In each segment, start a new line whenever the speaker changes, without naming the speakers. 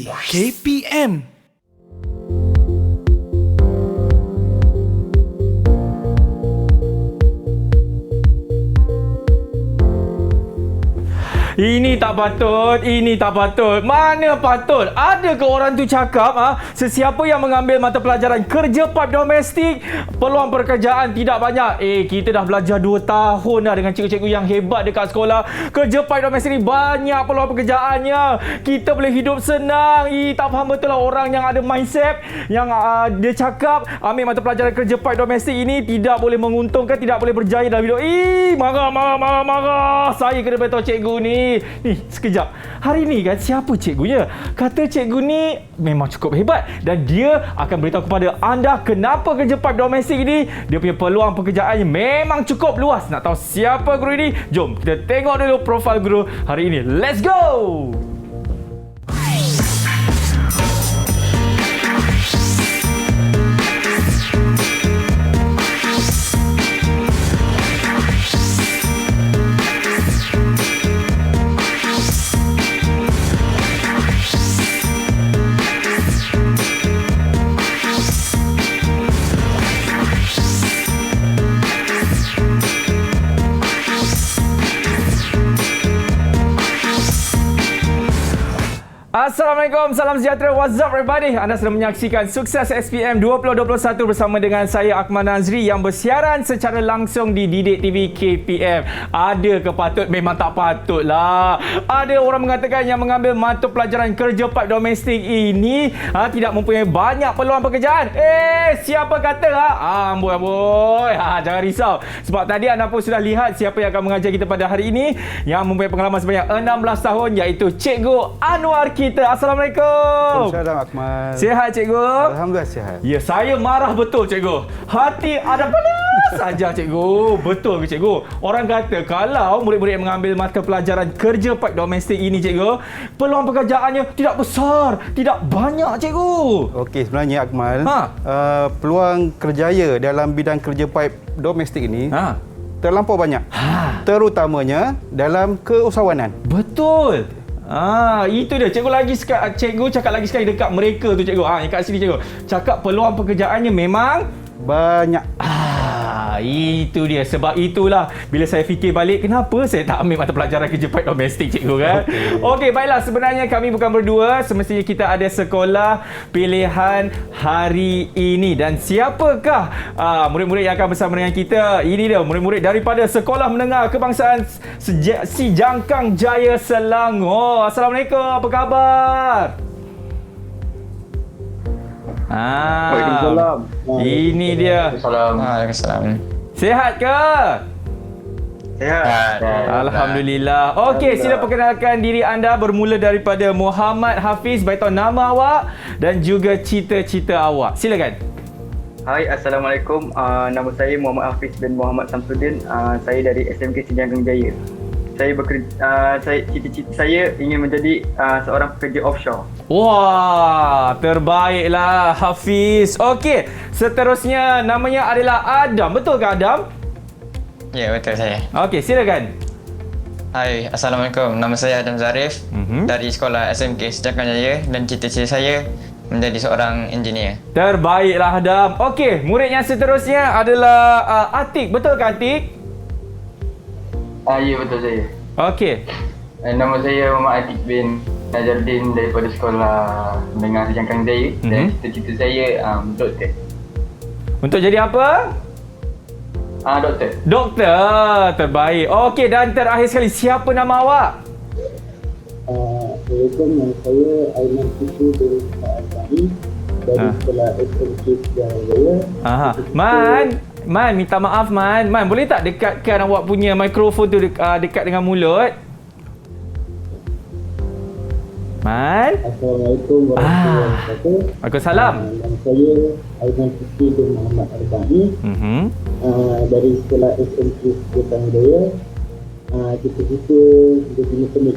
KPM.
Ini tak patut. Mana patut? Ada ke orang tu cakap sesiapa yang mengambil mata pelajaran kerja pipe domestik, peluang pekerjaan tidak banyak. Kita dah belajar 2 tahun dah dengan cikgu-cikgu yang hebat dekat sekolah. Kerja pipe domestik ni banyak peluang pekerjaannya. Kita boleh hidup senang. Tak faham betul lah orang yang ada mindset yang dia cakap ambil mata pelajaran kerja pipe domestik ini tidak boleh menguntungkan, tidak boleh berjaya dalam hidup. Marah. Saya kena beritahu cikgu ni. Ni, sekejap. Hari ni kan siapa cikgunya? Kata cikgu ni memang cukup hebat dan dia akan beritahu kepada anda kenapa kerja pipe domestik ini dia punya peluang pekerjaannya memang cukup luas. Nak tahu siapa guru ini? Jom kita tengok dulu profil guru hari ini. Let's go! Assalamualaikum, salam sejahtera, what's up everybody? Anda sedang menyaksikan Sukses SPM 2021 bersama dengan saya Akmal Nazri yang bersiaran secara langsung di Didik TV KPM. Ada ke patut? Memang tak patut lah. Ada orang mengatakan yang mengambil mata pelajaran kerja pipe domestik ini tidak mempunyai banyak peluang pekerjaan. Siapa kata? Amboi. Jangan risau. Sebab tadi anda pun sudah lihat siapa yang akan mengajar kita pada hari ini yang mempunyai pengalaman sebanyak 16 tahun iaitu Cikgu Anwar kita. Assalamualaikum.
Assalamualaikum Akmal.
Sihat cikgu?
Alhamdulillah sihat.
Ya, saya marah betul cikgu. Hati ada panas saja cikgu. Betul ke cikgu? Orang kata kalau murid-murid mengambil mata pelajaran kerja pipe domestik ini cikgu, peluang pekerjaannya tidak besar, tidak banyak cikgu.
Okey, sebenarnya Akmal, peluang kerjaya dalam bidang kerja pipe domestik ini terlampau banyak. Terutamanya dalam keusahawanan.
Betul. Itu dia. Cikgu cakap lagi sekali dekat mereka tu cikgu. Yang kat sini cikgu. Cakap peluang pekerjaannya memang
banyak.
Itu dia. Sebab itulah bila saya fikir balik, kenapa saya tak ambil mata pelajaran kerja pipe domestik cikgu kan? Okey, baiklah. Sebenarnya kami bukan berdua. Semestinya kita ada sekolah pilihan hari ini. Dan siapakah murid-murid yang akan bersama dengan kita? Ini dia murid-murid daripada Sekolah Menengah Kebangsaan Si Jangkang Jaya Selangor. Assalamualaikum. Apa khabar?
Waalaikumsalam.
Ini dia.
Waalaikumsalam.
Sihat ke?
Sihat.
Alhamdulillah. Okey, sila perkenalkan diri anda bermula daripada Muhammad Hafiz. Beritahu nama awak dan juga cita-cita awak. Silakan.
Hai, Assalamualaikum. Nama saya Muhammad Hafiz bin Muhammad Samsudin. Saya dari SMK Sijangkang Jaya. Saya bekerja, cita-cita saya ingin menjadi seorang pekerja offshore.
Wah, terbaiklah Hafiz. Okey, seterusnya namanya adalah Adam. Betul ke Adam?
Ya, betul saya.
Okey, silakan.
Hai, Assalamualaikum. Nama saya Adam Zarif dari Sekolah SMK Sijangkang Jaya dan cita-cita saya menjadi seorang engineer.
Terbaiklah Adam. Okey, murid yang seterusnya adalah Atik. Betul ke Atik?
Ya, betul saya.
Okey.
Nama saya Muhammad Atik bin Najardin daripada Sekolah Menengah Sijangkang Jaya. Dan cita-cita saya doktor.
Untuk jadi apa?
Doktor.
Doktor. Terbaik. Okey, dan terakhir sekali, siapa nama awak?
Assalamualaikum, nama saya Aiman Siti bin Al-Fahmi dari Sekolah SMK Sijangkang Jaya.
Man, minta maaf Man. Man, boleh tak dekatkan awak punya mikrofon tu dekat dengan mulut? Man?
Assalamualaikum warahmatullahi wabarakatuh.
Waalaikumsalam.
Nama saya Aiman Siti bin Muhammad Al-Fahmi dari Sekolah SMK Sijangkang Jaya. Cita-cita menjadi mekanik.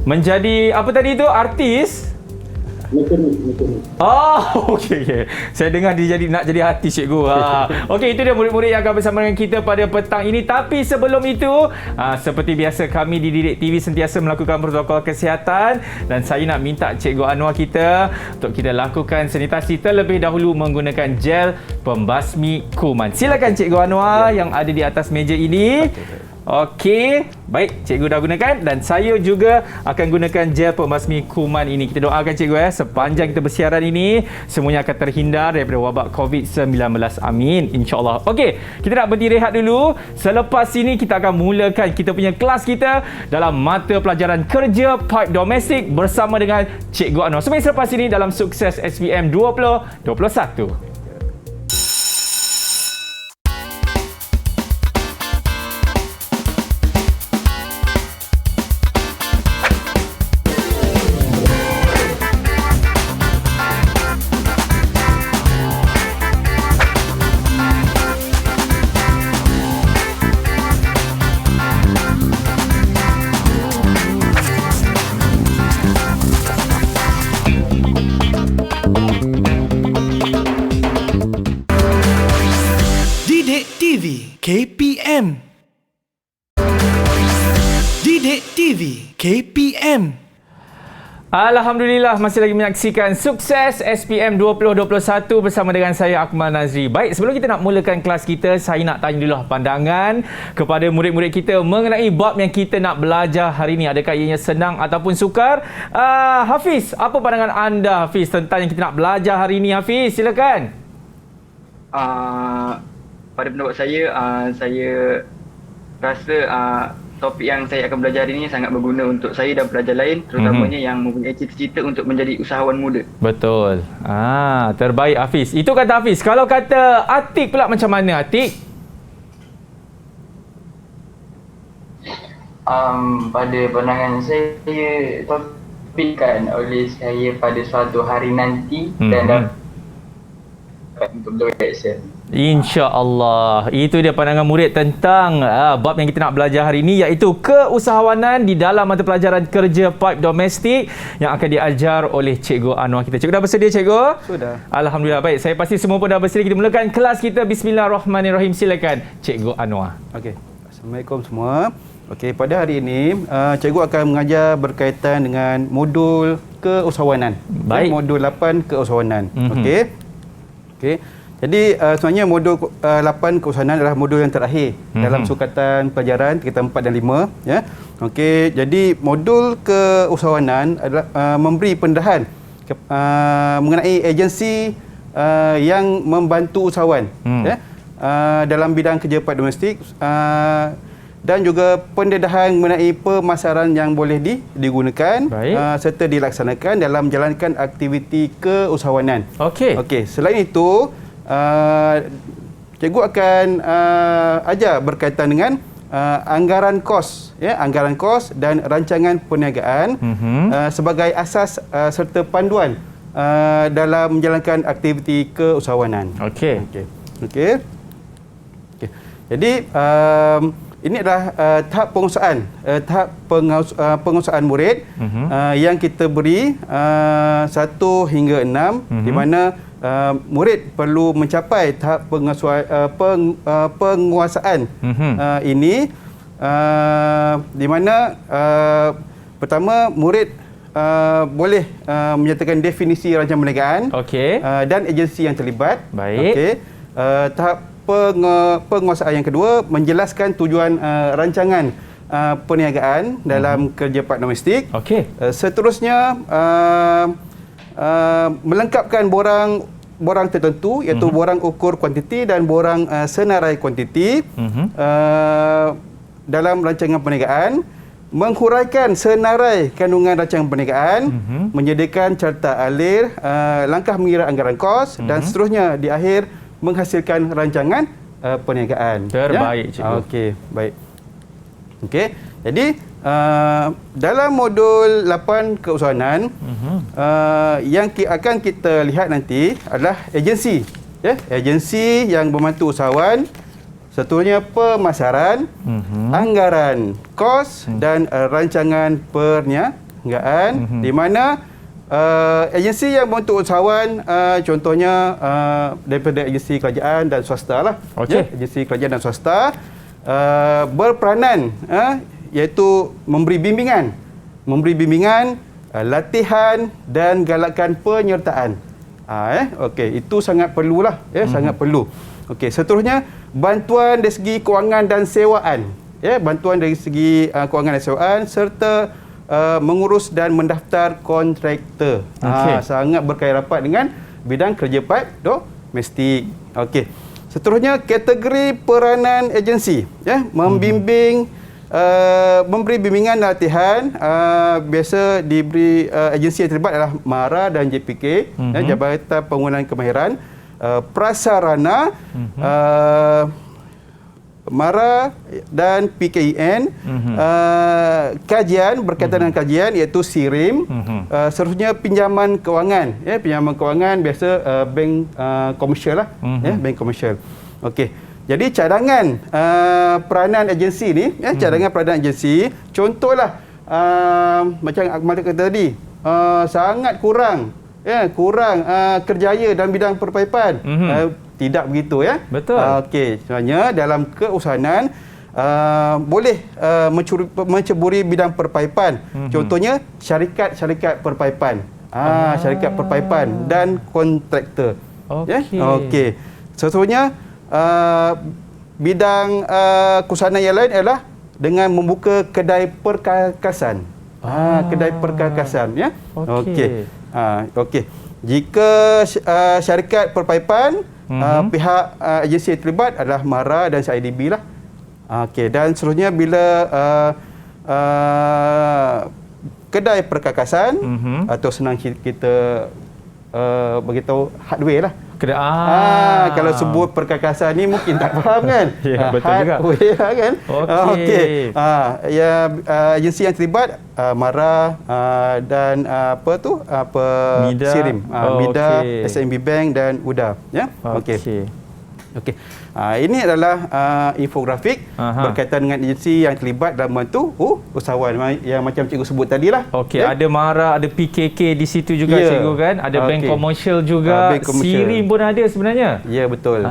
Menjadi apa tadi tu? Artis?
Mekanik.
Oh, okey. Saya dengar dia nak jadi artis, cikgu. Okey, itu dia murid-murid yang akan bersama dengan kita pada petang ini. Tapi sebelum itu, seperti biasa kami di Didik TV sentiasa melakukan protokol kesihatan dan saya nak minta Cikgu Anwar kita untuk kita lakukan sanitasi terlebih dahulu menggunakan gel pembasmi kuman. Silakan Cikgu Anwar yang ada di atas meja ini. Okey, baik, cikgu dah gunakan dan saya juga akan gunakan gel pembasmi kuman ini. Kita doakan cikgu sepanjang kita bersiaran ini semuanya akan terhindar daripada wabak COVID-19. Amin, insya-Allah. Okey, kita nak berhenti rehat dulu. Selepas ini kita akan mulakan kita punya kelas kita dalam mata pelajaran kerja pipe domestik bersama dengan Cikgu Anwar. Semua selepas ini dalam Sukses SPM 2021.
KPM. Didik TV KPM.
Alhamdulillah masih lagi menyaksikan Sukses SPM 2021 bersama dengan saya Akmal Nazri. Baik, sebelum kita nak mulakan kelas kita, saya nak tanya dulu pandangan kepada murid-murid kita mengenai bab yang kita nak belajar hari ini. Adakah ianya senang ataupun sukar? Hafiz, apa pandangan anda Hafiz tentang yang kita nak belajar hari ini Hafiz? Silakan.
Pada pendapat saya rasa topik yang saya akan belajar hari ini sangat berguna untuk saya dan pelajar lain, terutamanya yang mempunyai cita-cita untuk menjadi usahawan muda.
Betul. Terbaik Hafiz. Itu kata Hafiz. Kalau kata Atik pula macam mana Atik?
Pada pandangan saya, topikkan oleh saya pada suatu hari nanti dan dapat untuk bereaction.
InsyaAllah. Itu dia pandangan murid tentang bab yang kita nak belajar hari ini, iaitu keusahawanan di dalam mata pelajaran kerja pipe domestik yang akan diajar oleh Cikgu Anwar kita. Cikgu dah bersedia Cikgu?
Sudah.
Alhamdulillah. Baik, saya pasti semua pun dah bersedia. Kita mulakan kelas kita. Bismillahirrahmanirrahim. Silakan Cikgu Anwar.
Okey. Assalamualaikum semua. Okey, pada hari ini cikgu akan mengajar berkaitan dengan modul keusahawanan.
Baik.
Modul 8 keusahawanan. Okey. Okey. Jadi sebenarnya modul 8 keusahawanan adalah modul yang terakhir dalam sukatan pelajaran kita 4 dan 5 ya. Okey, jadi modul keusahawanan adalah memberi pendedahan mengenai agensi yang membantu usahawan ya dalam bidang kerja pipe domestik dan juga pendedahan mengenai pemasaran yang boleh digunakan serta dilaksanakan dalam menjalankan aktiviti keusahawanan. Okey, selain itu cikgu akan ajar berkaitan dengan anggaran kos ya, anggaran kos dan rancangan perniagaan sebagai asas serta panduan dalam menjalankan aktiviti keusahawanan. Okey. Jadi ini adalah tahap penguasaan penguasaan murid yang kita beri 1 hingga 6 di mana murid perlu mencapai tahap penguasaan ini di mana pertama murid boleh menyatakan definisi rancangan perniagaan dan agensi yang terlibat. Okey. Tahap penguasaan yang kedua menjelaskan tujuan rancangan perniagaan dalam kerja pipe domestik. Seterusnya melengkapkan borang tertentu iaitu borang ukur kuantiti dan borang senarai kuantiti dalam rancangan perniagaan, menghuraikan senarai kandungan rancangan perniagaan, menyediakan carta alir, langkah mengira anggaran kos dan seterusnya di akhir menghasilkan rancangan perniagaan.
Terbaik cikgu.
Okey, baik. Okey. Jadi dalam modul 8 keusahawanan yang akan kita lihat nanti adalah agensi ya, agensi yang membantu usahawan, satunya pemasaran, anggaran kos dan rancangan perniagaan di mana agensi yang membantu usahawan contohnya daripada agensi kerajaan dan swasta lah.
Okey.
Agensi kerajaan dan swasta berperanan iaitu memberi bimbingan, latihan dan galakkan penyertaan. Okey, itu sangat perlulah, sangat perlu. Okey, seterusnya bantuan dari segi kewangan dan sewaan. Bantuan dari segi kewangan dan sewaan serta mengurus dan mendaftar kontraktor. Sangat berkait rapat dengan bidang kerja pipe domestik. Okey. Seterusnya kategori peranan agensi, membimbing, memberi bimbingan latihan. Biasa diberi agensi yang terlibat adalah MARA dan JPK, Jabatan Penguasaan Kemahiran, prasarana, MARA dan PKIN, kajian berkaitan dengan kajian iaitu SIRIM, seterusnya pinjaman kewangan, pinjaman kewangan biasa bank komersial lah, bank komersial. Okey, jadi cadangan peranan agensi ni, cadangan peranan agensi, contohlah macam Akmal kata tadi, sangat kurang kerjaya dalam bidang perpaipan. Tidak begitu,
Betul.
Okey, sebenarnya dalam keusahanan boleh menceburi bidang perpaipan. Contohnya syarikat perpaipan. Syarikat perpaipan dan kontraktor. Okey. Seterusnya bidang keusahanan yang lain adalah dengan membuka kedai perkakasan. Kedai perkakasan, Okey. Okey. Jika syarikat perpaipan, pihak agensi yang terlibat adalah MARA dan CIDB lah. Okey, dan seterusnya bila kedai perkakasan atau senang kita beritahu hardware lah. Kalau sebut perkakasan ni mungkin tak faham kan?
Ya, betul juga.
Hardware kan?
Okey.
Agensi yang terlibat MARA dan
MIDA.
SIRIM, MIDA,
Okey.
SMB Bank dan UDA, Okey. Ini adalah infografik berkaitan dengan agensi yang terlibat dalam membantu usahawan yang macam cikgu sebut tadi lah.
Okey, ada MARA, ada PKK di situ juga, cikgu kan? Ada bank komersial juga,
bank komersial.
SIRIM pun ada sebenarnya.
Ya, betul.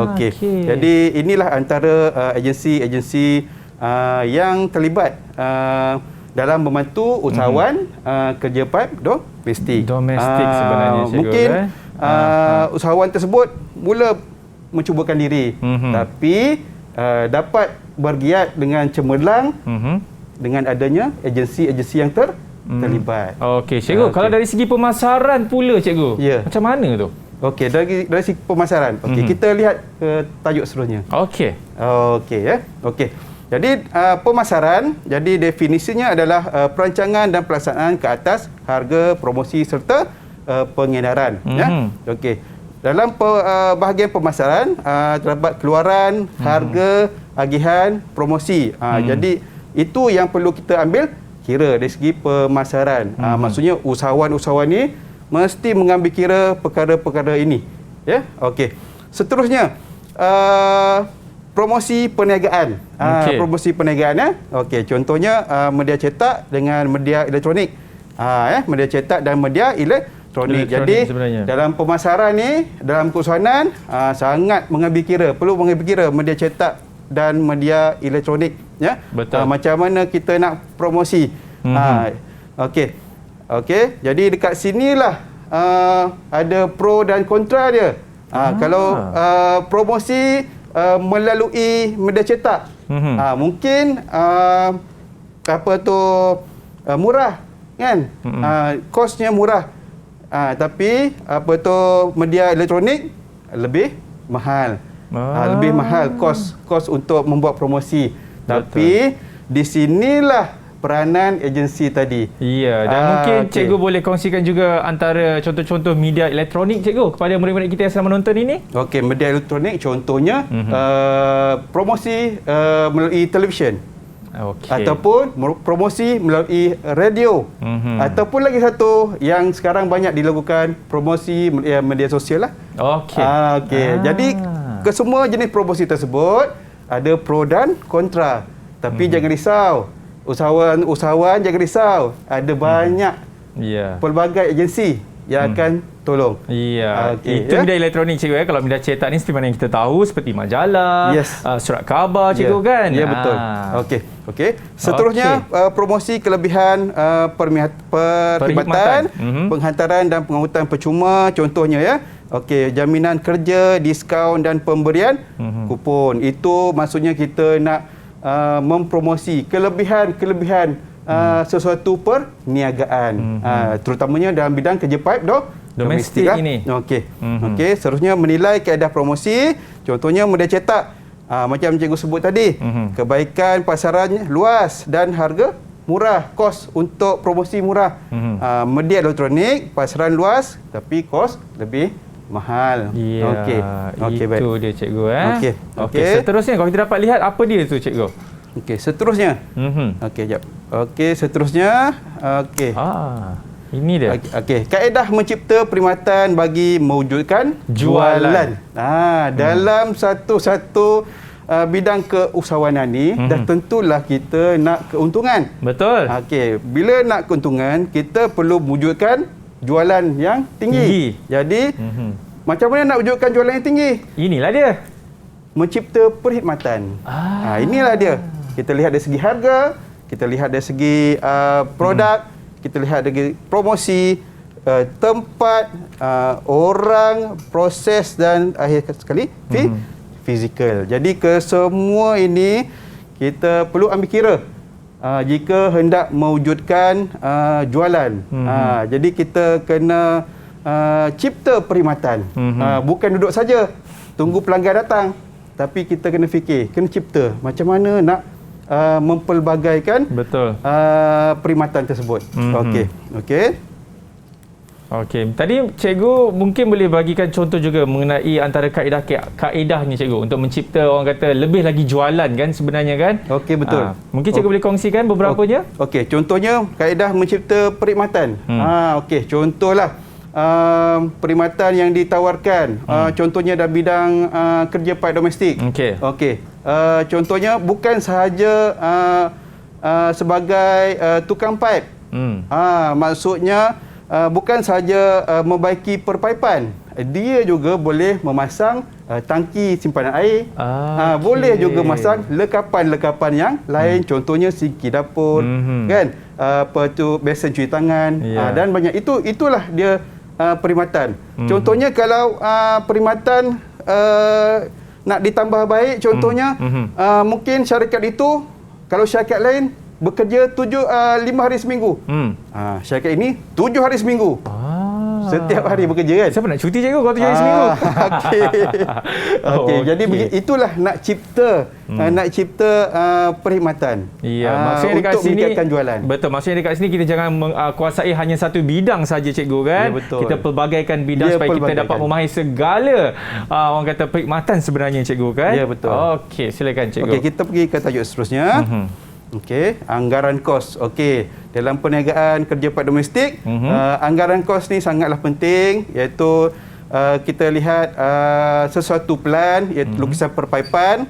Okey.
Okey.
Jadi inilah antara agensi-agensi yang terlibat dalam membantu usahawan kerja pipe domestik.
Sebenarnya, cikgu.
Mungkin usahawan tersebut mula mencubakan diri, tapi dapat bergiat dengan cemerlang dengan adanya agensi-agensi yang terlibat.
Okey, cikgu. Kalau dari segi pemasaran pula, cikgu, macam mana tu?
Okey, dari segi pemasaran. Okey, kita lihat ke tajuk seterusnya.
Okey.
Okey. Jadi pemasaran, jadi definisinya adalah perancangan dan pelaksanaan ke atas harga, promosi serta pengedaran. Okey. Dalam bahagian pemasaran terdapat keluaran, harga, agihan, promosi. Jadi itu yang perlu kita ambil kira dari segi pemasaran. Maksudnya usahawan-usahawan ni mesti mengambil kira perkara-perkara ini. Okey. Seterusnya promosi perniagaan. Promosi perniagaan, okey, contohnya media cetak dengan media elektronik. Media cetak dan media elektronik. Jadi
sebenarnya,
dalam pemasaran ni, dalam keusahanan sangat perlu mengambil kira media cetak dan media elektronik,
Betul.
macam mana kita nak promosi. Okey, jadi dekat sinilah ada pro dan kontra dia. Kalau promosi melalui media cetak, mungkin murah kan, kosnya murah. Tapi media elektronik lebih mahal. Lebih mahal kos untuk membuat promosi. Tapi di sinilah peranan agensi tadi.
Ya, dan mungkin cikgu boleh kongsikan juga antara contoh-contoh media elektronik, cikgu, kepada murid-murid kita yang sedang menonton ini.
Okey, media elektronik contohnya promosi melalui televisyen. Ataupun promosi melalui radio. Ataupun lagi satu yang sekarang banyak dilakukan, promosi media sosial lah. Okey. Jadi kesemua jenis promosi tersebut ada pro dan kontra. Tapi jangan risau. Usahawan jangan risau. Ada banyak
Ya.
pelbagai agensi yang akan tolong.
Ya,
Okey,
itu
ya.
media elektronik cikgu. Kalau media cetak ni seperti mana yang kita tahu, seperti majalah,
Yes.
surat khabar cikgu kan.
Ya, betul. Okey. Seterusnya promosi kelebihan perkhidmatan, penghantaran dan pengangkutan percuma contohnya ya. Okey, jaminan kerja, diskaun dan pemberian kupon. Itu maksudnya kita nak mempromosi kelebihan sesuatu perniagaan. Terutamanya dalam bidang kerja pipe domestik
ini.
Okey. Okey, seterusnya menilai kaedah promosi. Contohnya media cetak. Macam cikgu sebut tadi, kebaikan pasaran luas dan harga murah, kos untuk promosi murah. Media elektronik, pasaran luas tapi kos lebih mahal.
Ya,
Okey, baik.
itu dia cikgu.
Okey.
Seterusnya kalau kita dapat lihat apa dia tu cikgu?
Okey, seterusnya. Okey, jap. Okey, seterusnya. Okey.
Ini dia.
Okey, kaedah mencipta perkhidmatan bagi mewujudkan jualan. Dalam satu bidang keusahawanan ni dah tentulah kita nak keuntungan.
Betul.
Okey, bila nak keuntungan, kita perlu mewujudkan jualan yang tinggi. Jadi, macam mana nak wujudkan jualan yang tinggi?
Inilah dia.
Mencipta perkhidmatan. Inilah dia. Kita lihat dari segi harga, kita lihat dari segi produk, kita lihat dari promosi, tempat, orang, proses dan akhir sekali fizikal. Jadi kesemua ini kita perlu ambil kira jika hendak mewujudkan jualan. Jadi kita kena cipta perkhidmatan. Bukan duduk saja tunggu pelanggan datang, tapi kita kena fikir, kena cipta macam mana nak mempelbagaikan perkhidmatan tersebut.
Okey. Tadi cikgu mungkin boleh bagikan contoh juga mengenai antara kaedah ni cikgu untuk mencipta orang kata lebih lagi jualan kan sebenarnya kan?
Okey, betul.
Mungkin cikgu boleh kongsikan beberapanya?
Okey, contohnya kaedah mencipta perkhidmatan. Okey, contohlah perkhidmatan yang ditawarkan. Contohnya dalam bidang kerja pipe domestik. Okey. Contohnya bukan sahaja sebagai tukang pipe. Maksudnya bukan sahaja membaiki perpaipan, dia juga boleh memasang tangki simpanan air. Boleh juga masang lekapan-lekapan yang lain, contohnya sinki dapur, kan? Apa tu, besen cuci tangan, dan banyak. Itulah dia perkhidmatan. Contohnya kalau perkhidmatan nak ditambah baik, contohnya mungkin syarikat itu, kalau syarikat lain bekerja 5 hari seminggu. Syarikat ini 7 hari seminggu. Setiap hari bekerja kan.
Siapa nak cuti cikgu kalau 7 hari seminggu?
Okey. Jadi itulah nak cipta perkhidmatan.
Maksudnya dekat
untuk
sini
meningkatkan jualan.
Betul. Maksudnya dekat sini kita jangan kuasai hanya satu bidang saja cikgu kan.
Ya, betul.
Kita pelbagaikan bidang supaya kita dapat memahami segala orang kata perkhidmatan sebenarnya cikgu kan.
Ya, betul.
Okey, silakan cikgu.
Okey, kita pergi ke tajuk seterusnya. Okey, anggaran kos. Okey, dalam perniagaan kerja pipe domestik, anggaran kos ni sangatlah penting, iaitu kita lihat sesuatu plan, iaitu lukisan perpaipan,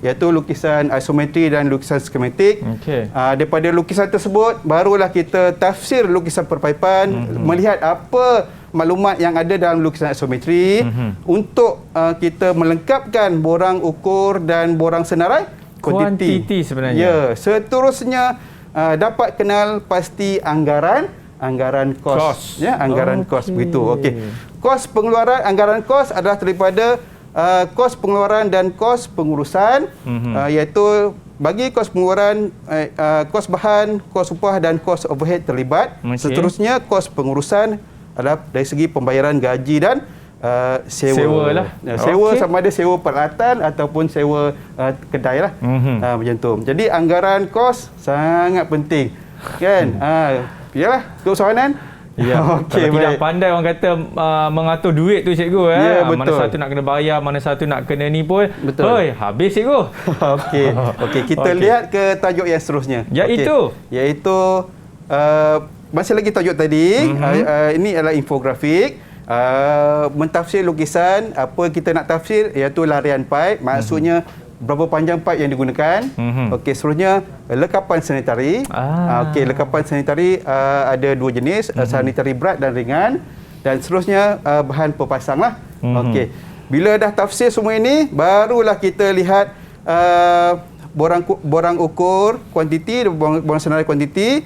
iaitu lukisan isometri dan lukisan skematik. Daripada lukisan tersebut, barulah kita tafsir lukisan perpaipan, melihat apa maklumat yang ada dalam lukisan isometri untuk kita melengkapkan borang ukur dan borang senarai kuantiti
sebenarnya.
Ya, seterusnya dapat kenal pasti anggaran kos. Ya, anggaran kos begitu. Okey. Kos pengeluaran, anggaran kos adalah daripada kos pengeluaran dan kos pengurusan, iaitu bagi kos pengeluaran, kos bahan, kos upah dan kos overhead terlibat. Seterusnya kos pengurusan adalah dari segi pembayaran gaji dan sewa lah. Sewa sama ada sewa peralatan ataupun sewa kedai lah. Macam tu. Jadi anggaran kos sangat penting. Kan? Yalah, keusahawanan.
Ya. Kalau tidak pandai orang kata mengatur duit tu cikgu mana satu nak kena bayar, mana satu nak kena ni pun. Hoi, habis cikgu.
Okey, kita lihat ke tajuk yang seterusnya. Iaitu masih lagi tajuk tadi. Ini adalah infografik. Mentafsir lukisan, apa kita nak tafsir, iaitu larian pipe. Maksudnya berapa panjang pipe yang digunakan. Okey, seterusnya lekapan sanitari. Okey, lekapan sanitari ada dua jenis, sanitari berat dan ringan. Dan seterusnya bahan pepasang lah. Okey. Bila dah tafsir semua ini, barulah kita lihat borang ukur kuantiti, borang senarai kuantiti.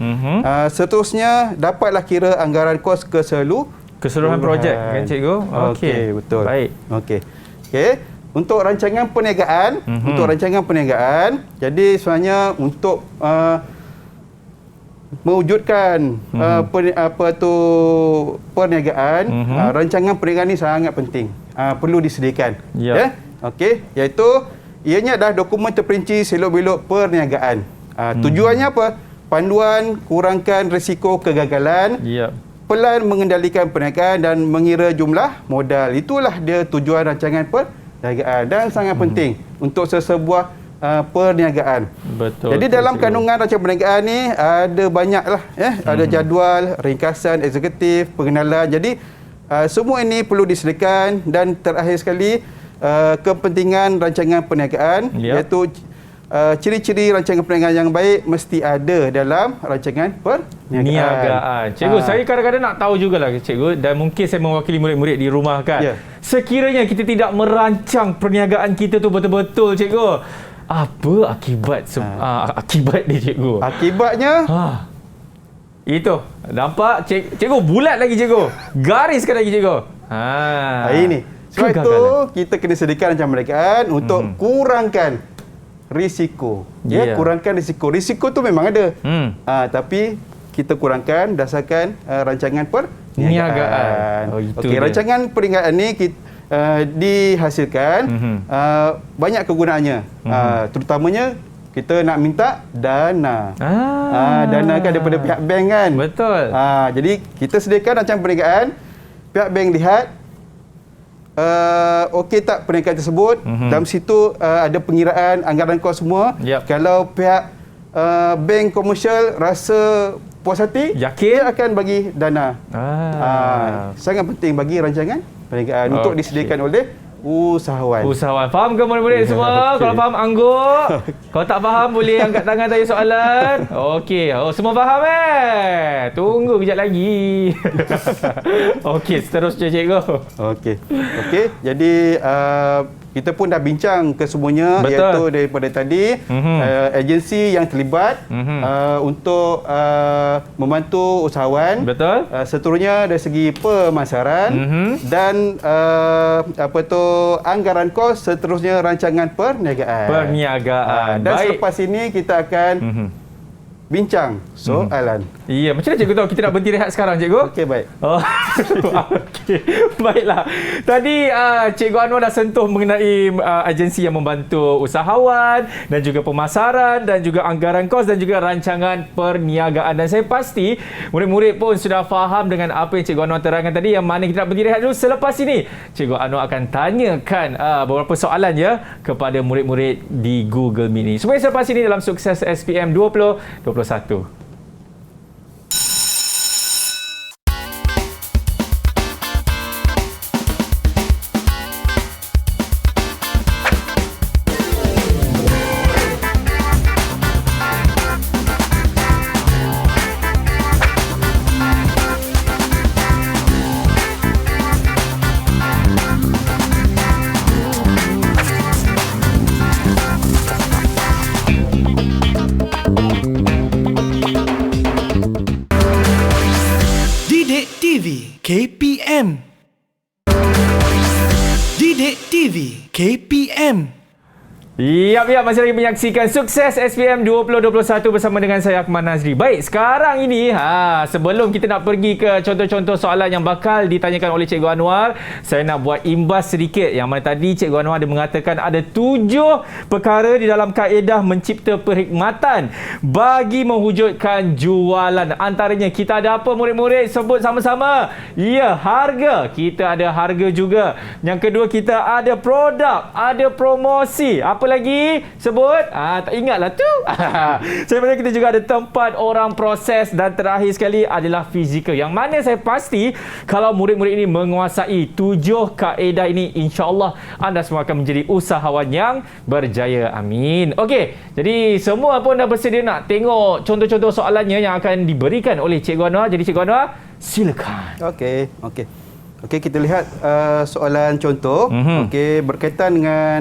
Seterusnya dapatlah kira anggaran kos
keseluruhan projek kan cikgu?
Okey, betul.
Baik.
Okey. Okey. Untuk rancangan perniagaan, jadi sebenarnya untuk mewujudkan perniagaan, rancangan perniagaan ni sangat penting. Perlu disediakan. Ya. Okey, iaitu ianya adalah dokumen terperinci selok-belok perniagaan. Tujuannya apa? Panduan kurangkan risiko kegagalan. Pelan mengendalikan perniagaan dan mengira jumlah modal. Itulah dia tujuan rancangan perniagaan dan sangat penting untuk sesebuah perniagaan.
Betul.
Jadi dalam kandungan rancangan perniagaan ni ada banyaklah ada jadual, ringkasan, eksekutif, pengenalan. Jadi semua ini perlu disediakan dan terakhir sekali kepentingan rancangan perniagaan iaitu ciri-ciri rancangan perniagaan yang baik mesti ada dalam rancangan perniagaan.
Cikgu, saya kadang-kadang nak tahu jugalah cikgu, dan mungkin saya mewakili murid-murid di rumah kan. Sekiranya kita tidak merancang perniagaan kita tu betul-betul cikgu, apa akibat dia cikgu?
Akibatnya
itu. Nampak cikgu bulat lagi cikgu. Gariskan lagi cikgu.
Ini. Sebab itu kita kena sediakan rancangan perniagaan untuk kurangkan risiko. Kurangkan risiko. Risiko tu memang ada. Tapi kita kurangkan berdasarkan rancangan perniagaan. Okey, rancangan perniagaan ni dihasilkan banyak kegunaannya. Terutamanya kita nak minta dana. Dana kan daripada pihak bank kan.
Betul.
Jadi kita sediakan rancangan perniagaan, pihak bank lihat okey tak perniagaan tersebut. Dalam situ ada pengiraan anggaran kos semua. Kalau pihak bank komersial rasa puas hati, dia akan bagi dana. Sangat penting bagi rancangan perniagaan untuk disediakan oleh usahawan.
Faham ke murid-murid semua? Kalau faham angguk. Kalau tak faham boleh angkat tangan tanya soalan. Okey. Semua faham Tunggu kejap lagi. Okey, seterusnya cikgu. Okey.
Jadi kita pun dah bincang kesemuanya. Betul. Iaitu daripada tadi agensi yang terlibat untuk membantu usahawan. Betul. Seterusnya dari segi pemasaran dan anggaran kos, seterusnya rancangan perniagaan. Dan selepas ini kita akan bincang soalan.
Ya, macam mana cikgu tahu kita nak berhenti rehat sekarang cikgu?
Okey, baik.
Okey, baiklah. Tadi Cikgu Anwar dah sentuh mengenai agensi yang membantu usahawan dan juga pemasaran dan juga anggaran kos dan juga rancangan perniagaan. Dan saya pasti murid-murid pun sudah faham dengan apa yang Cikgu Anwar terangkan tadi, yang mana kita nak berhenti rehat dulu. Selepas ini Cikgu Anwar akan tanyakan beberapa soalan kepada murid-murid di Google Meet ini. Semua selepas ini dalam Sukses SPM 2021.
KPM. Didik TV KPM.
Masih lagi menyaksikan Sukses SPM 2021 bersama dengan saya Akmal Nazri. Baik, sekarang ini sebelum kita nak pergi ke contoh-contoh soalan yang bakal ditanyakan oleh Cikgu Anwar, saya nak buat imbas sedikit. Yang mana tadi Cikgu Anwar dia mengatakan ada 7 perkara di dalam kaedah mencipta perkhidmatan bagi mewujudkan jualan. Antaranya kita ada apa murid-murid? Sebut sama-sama. Ya, harga. Kita ada harga juga. Yang kedua kita ada produk, ada promosi. Apa lagi? Sebut. Tak ingatlah tu. Sebenarnya kita juga ada tempat orang proses dan terakhir sekali adalah fizikal. Yang mana saya pasti kalau murid-murid ini menguasai 7 kaedah ini, insya-Allah anda semua akan menjadi usahawan yang berjaya. Amin. Okey, jadi semua pun dah bersedia nak tengok contoh-contoh soalannya yang akan diberikan oleh Cikgu Anwar. Jadi Cikgu Anwar, silakan.
Okey, kita lihat soalan contoh. Okey, berkaitan dengan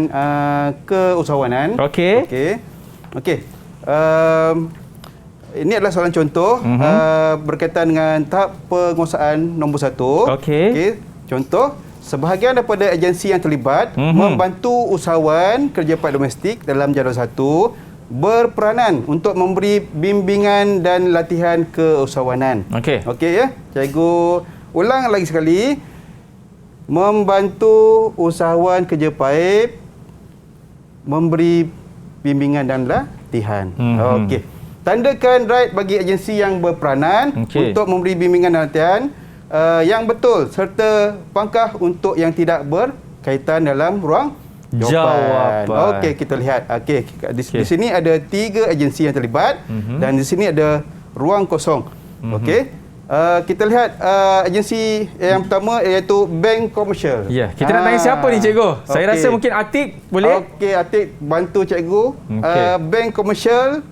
keusahawanan.
Okey.
Ini adalah soalan contoh berkaitan dengan tahap penguasaan nombor 1. Okey. Contoh, sebahagian daripada agensi yang terlibat membantu usahawan kerja part domestik dalam jadual 1 berperanan untuk memberi bimbingan dan latihan keusahawanan. Okey ya. Cikgu ulang lagi sekali. Membantu usahawan kerja paip memberi bimbingan dan latihan. Okey. Tandakan right bagi agensi yang berperanan untuk memberi bimbingan dan latihan yang betul serta pangkah untuk yang tidak berkaitan dalam ruang jawapan. Okey, kita lihat. Okey, di sini ada 3 agensi yang terlibat dan di sini ada ruang kosong. Okey. Kita lihat agensi yang pertama iaitu bank komersial.
Ya, kita nak tanya siapa ni cikgu? Saya rasa mungkin Atik boleh?
Okey, Atik bantu cikgu. Bank komersial.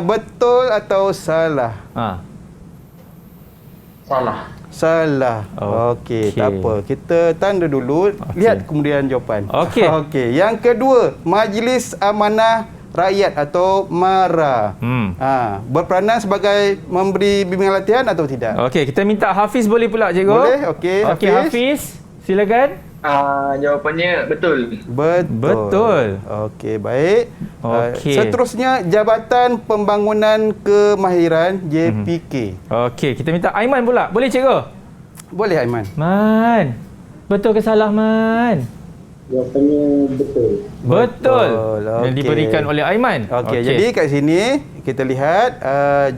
Betul atau salah? Salah. Okey, tak apa. Kita tanda dulu, lihat kemudian jawapan. Okey, yang kedua, Majlis Amanah Rakyat atau MARA. Berperanan sebagai memberi bimbingan latihan atau tidak?
Okey, kita minta Hafiz boleh pula cikgu?
Boleh. Okey,
Hafiz, silakan.
Jawapannya betul.
Betul.
Okey, baik. Seterusnya, Jabatan Pembangunan Kemahiran JPK.
Okey, kita minta Aiman pula. Boleh cikgu?
Boleh Aiman.
Man, betul ke salah Man?
Jawapannya betul.
Betul. Yang diberikan oleh Aiman.
Okey, jadi kat sini kita lihat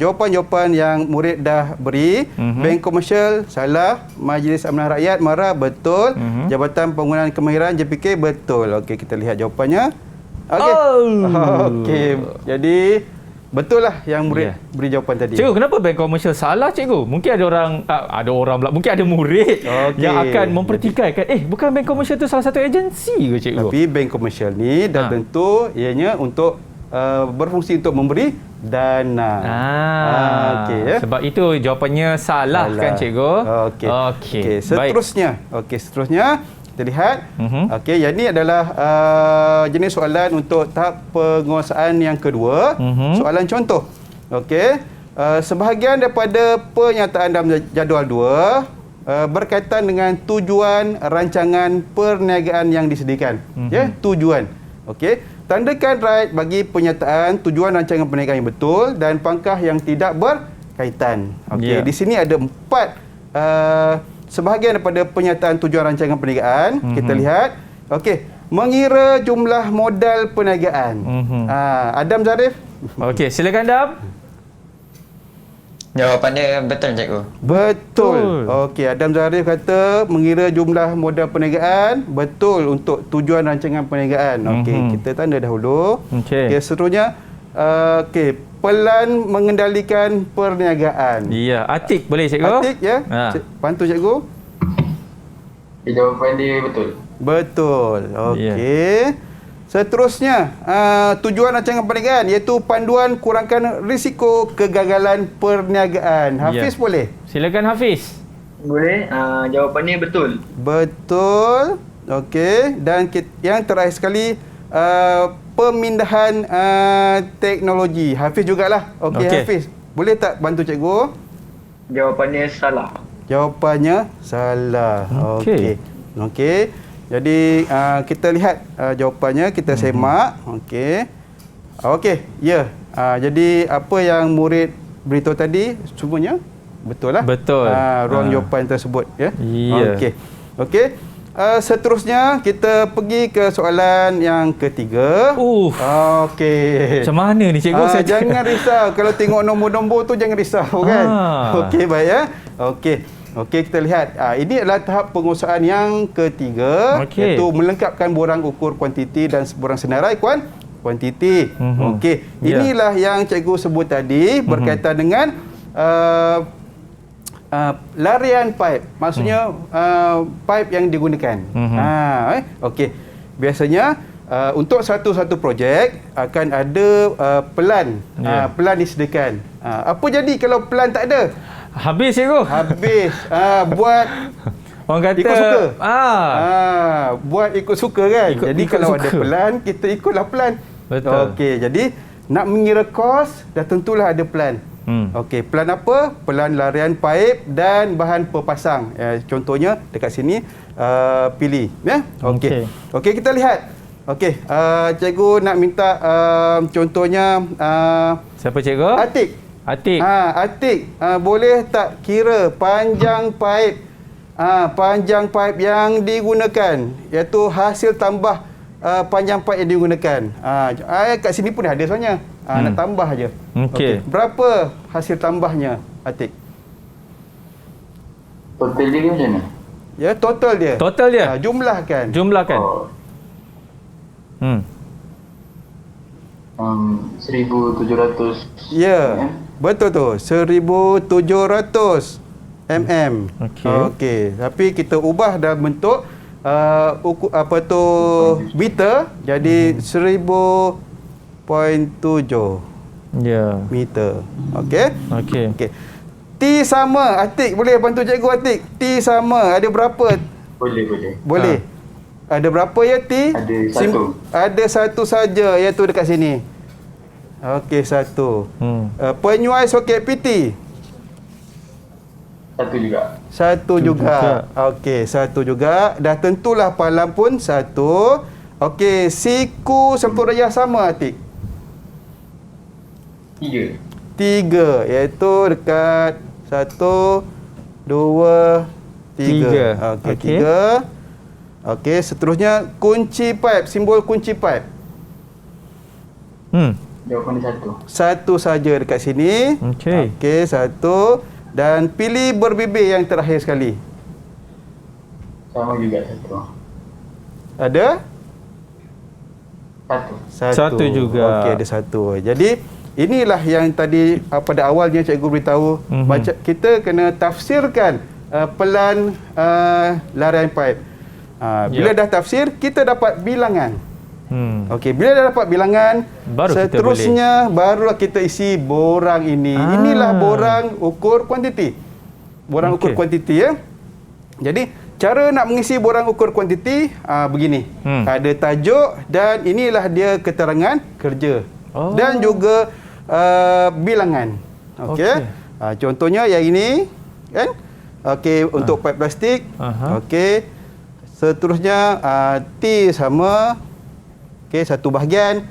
jawapan-jawapan yang murid dah beri. Bank komersial salah, Majlis Amanah Rakyat MARA betul, Jabatan Pembangunan Kemahiran JPK betul. Okey, kita lihat jawapannya. Okey. Jadi betul lah yang murid beri jawapan tadi.
Cikgu, kenapa bank komersial salah cikgu? Mungkin ada orang pula, mungkin ada murid yang akan mempertikaikan, bukan bank komersial tu salah satu agensi ke cikgu?
Tapi bank komersial ni dah tentu ianya untuk berfungsi untuk memberi dana.
Okey, sebab itu jawapannya salah. Kan cikgu?
Okey. Seterusnya kita lihat. Okey, yang ini adalah jenis soalan untuk tahap penguasaan yang kedua. Soalan contoh. Okey, sebahagian daripada pernyataan dalam jadual 2 berkaitan dengan tujuan rancangan perniagaan yang disediakan. Tujuan. Okey, tandakan right bagi pernyataan tujuan rancangan perniagaan yang betul dan pangkah yang tidak berkaitan. Okey, di sini ada 4 sebahagian daripada pernyataan tujuan rancangan perniagaan. Kita lihat. Okey, mengira jumlah modal perniagaan. Adam Zarif.
Okey, silakan Adam.
Jawapannya betul cikgu.
Betul. Okey, Adam Zarif kata mengira jumlah modal perniagaan betul untuk tujuan rancangan perniagaan. Okey, kita tanda dahulu. Okey, seterusnya pelan mengendalikan perniagaan.
Ya, Atik boleh cikgu?
Atik ya. Bantu cikgu.
Jawapan dia betul.
Betul. Okey. Seterusnya, tujuan rancangan perniagaan iaitu panduan kurangkan risiko kegagalan perniagaan. Hafiz boleh?
Silakan Hafiz.
Boleh. Jawapannya betul.
Betul. Okey. Dan yang terakhir sekali, pemindahan teknologi. Hafiz jugalah. Okey, Hafiz. Boleh tak bantu cikgu?
Jawapannya salah.
Jawapannya salah. Okey. Jadi kita lihat jawapannya, kita semak. Okey. Ya. Jadi apa yang murid beritahu tadi semuanya betul lah.
Betul.
Ruang jawapan tersebut ya.
Ya.
Okey. Seterusnya kita pergi ke soalan yang ketiga. Okey.
Macam mana ni cikgu?
Jangan risau kalau tengok nombor-nombor tu, jangan risau kan. Okey, baik ya. Okey. Okey, kita lihat. Ini adalah tahap pengusahaan yang ketiga,
Okey.
iaitu melengkapkan borang ukur kuantiti dan borang senarai kuantiti. Okey,
Ya.
inilah yang cikgu sebut tadi berkaitan dengan larian pipe. Maksudnya pipe yang digunakan. Okey. Biasanya untuk satu-satu projek akan ada pelan. Pelan disediakan. Apa jadi kalau pelan tak ada?
Habis cikgu.
Habis. Buat
Orang kata
ikut suka.
buat
ikut suka kan. Jadi
ikut
kalau
suka.
ada pelan, kita ikutlah pelan.
Betul.
Okey, jadi nak mengira kos dah tentulah ada pelan. Okey, pelan apa? Pelan larian paip dan bahan pepasang. Contohnya dekat sini pilih ya. Okey. Okey, kita lihat. Okey, cikgu nak minta contohnya
Siapa cikgu?
Atik.
Atik.
Atik, boleh tak kira panjang paip panjang paip yang digunakan, iaitu hasil tambah panjang paip yang digunakan. Kat sini pun ada sebenarnya. Nak tambah aja.
Okey.
Berapa hasil tambahnya, Atik?
Total dia macam mana?
Ya, total dia.
Total dia.
Jumlahkan.
Jumlahkan.
1,700.
Ya. Betul tu. 1,700 mm. Okey. Tapi kita ubah dalam bentuk meter, jadi 1,000.7 meter. Okey.
Okey.
T sama, Atik boleh bantu cikgu Atik. T sama, ada berapa? Boleh. Ada berapa ya T?
Ada satu.
Ada satu saja, iaitu dekat sini. Okey, satu. Penyuai soket PT. Satu juga. Okey, satu juga. Dah tentulah palang pun satu. Okey, siku sempurna sama, Atik. 3, iaitu dekat 1, 2, 3. Okey, 3. Okey, seterusnya kunci pipe, simbol kunci pipe.
Jawapan dia
Satu saja dekat sini. Okey, satu. Dan pilih berbibir yang terakhir sekali.
Sama juga satu.
Ada?
Satu juga.
Okey, ada satu. Jadi inilah yang tadi pada awalnya cikgu beritahu, macam kita kena tafsirkan pelan larian pipe. Bila dah tafsir, kita dapat bilangan. Okey, bila dah dapat bilangan,
baru
seterusnya barulah kita isi borang ini. Inilah borang ukur kuantiti. Borang ukur kuantiti ya. Jadi cara nak mengisi borang ukur kuantiti begini. Ada tajuk dan inilah dia keterangan kerja. Dan juga bilangan. Okey. Contohnya yang ini kan. Okey, untuk pipe plastik. Okey. Seterusnya T sama. Okey, satu bahagian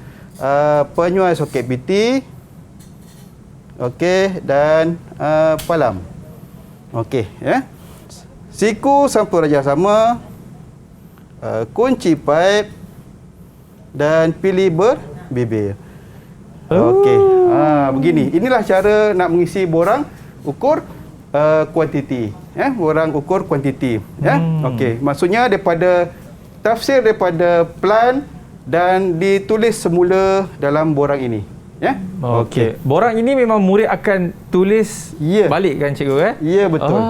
penyuai soket PT. Okey, dan palam. Okey, ya. Siku sampul raja sama. Kunci pipe dan pilih berbibir. Okey. Begini. Inilah cara nak mengisi borang ukur kuantiti, ya. Borang ukur kuantiti, ya. Okey, maksudnya daripada tafsir daripada plan dan ditulis semula dalam borang ini, ya.
Okey. Borang ini memang murid akan tulis balik kan cikgu kan?
Ya, betul.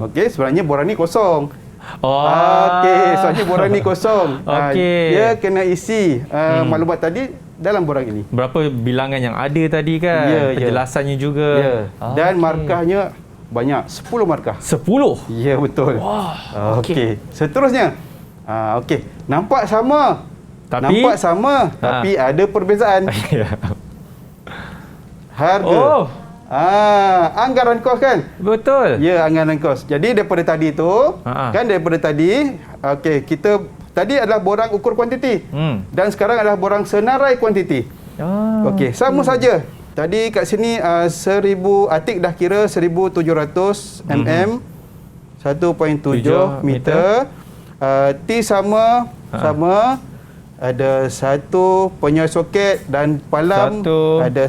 Okey, sebenarnya borang ni kosong. Okey, sebenarnya borang ni kosong. Dia kena isi maklumat tadi dalam borang ini.
Berapa bilangan yang ada tadi kan? Penjelasannya juga.
Dan markahnya banyak, 10 markah.
10?
Ya, betul.
Wah.
Okey. Seterusnya. Okey, nampak sama. Tapi ada perbezaan. Harga. Anggaran kos kan?
Betul.
Ya, anggaran kos. Jadi daripada tadi tu, okey, kita tadi adalah borang ukur kuantiti. Dan sekarang adalah borang senarai kuantiti. Okey, sama saja. Tadi kat sini 1000, Atik dah kira 1700 mm, 1.7 meter. T sama. Ada satu penyuai soket dan palam. Ada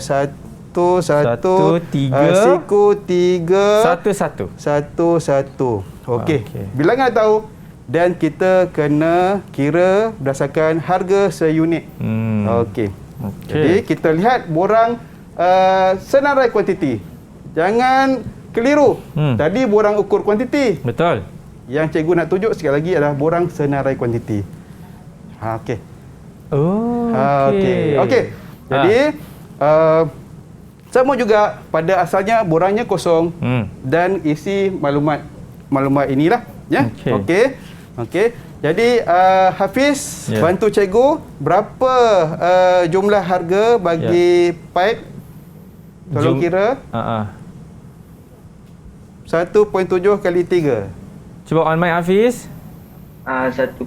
Satu, tiga.
Siku 3.
Satu.
1. Okey.
Okey.
Bilangan tahu dan kita kena kira berdasarkan harga seunit. Okey. Jadi kita lihat borang senarai kuantiti. Jangan keliru. Tadi borang ukur kuantiti.
Betul.
Yang cikgu nak tunjuk sekali lagi adalah borang senarai kuantiti. Okey.
Oh,
Okey. Jadi sama juga pada asalnya borangnya kosong dan isi maklumat inilah ya. Okey. Jadi Hafiz bantu cikgu berapa jumlah harga bagi pipe? Tolong kira. 1.7 kali 3.
Cuba on mic Hafiz.
1.7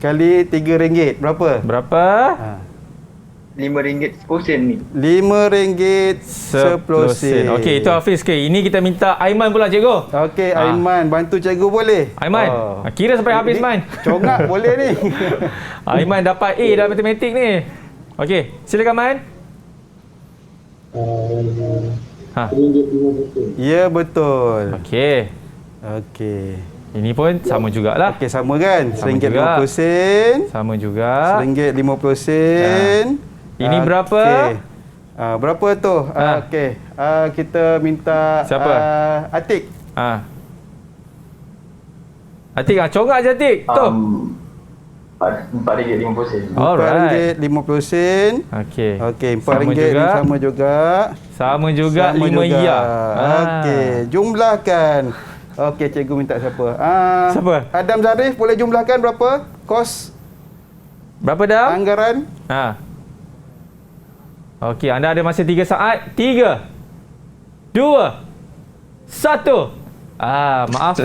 kali RM3 berapa?
Berapa?
RM5 10 sen ni.
RM5 10.
Okey, itu Hafiz ke. Ini kita minta Aiman pula cikgu.
Okey, Aiman bantu cikgu boleh?
Aiman, kira sampai habis Man.
Congak boleh ni.
Aiman dapat A dalam matematik ni. Okey, silakan Man.
RM50.
Ya, betul.
Okey. Ini pun sama jugalah.
Okey, sama kan?
Sama
RM50
juga.
sen.
Sama juga.
RM50 sen.
Ini berapa?
Okey. Berapa tu? Okey. Kita minta
Siapa?
Atik.
Atik, congak je Atik. Tu.
RM4.50 sen.
Alright.
RM4.50 sen.
Okey.
Okey,
Sama
RM4
juga.
sama juga.
Sama juga
Sama
5
juga.
ya.
Okey, jumlahkan. Okey, cikgu minta siapa?
Siapa?
Adam Zarif boleh jumlahkan berapa? Kos
Berapa dah?
anggaran?
Okey, anda ada masa 3 saat. 3 2 1. Maaf.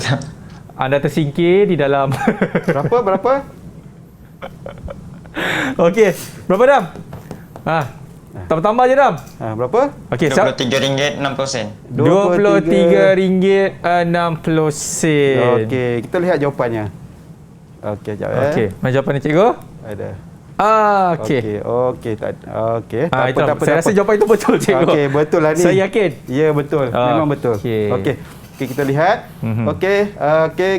Anda tersingkir di dalam.
Berapa?
Okey, berapa Dam? Tambah-tambah je Dam.
Berapa?
Okey, siap.
RM23.60.
RM23.60.
Okey, kita lihat jawapannya. Okey, jap
Okey, mana jawapan ni cikgu?
Ada.
Okey.
Okey, tak. Okey, tak
Itu,
apa.
saya rasa jawapan itu betul cikgu.
Okey, betul lah ni.
Saya yakin.
Ya, betul. Memang betul. Okey, kita lihat. Okey,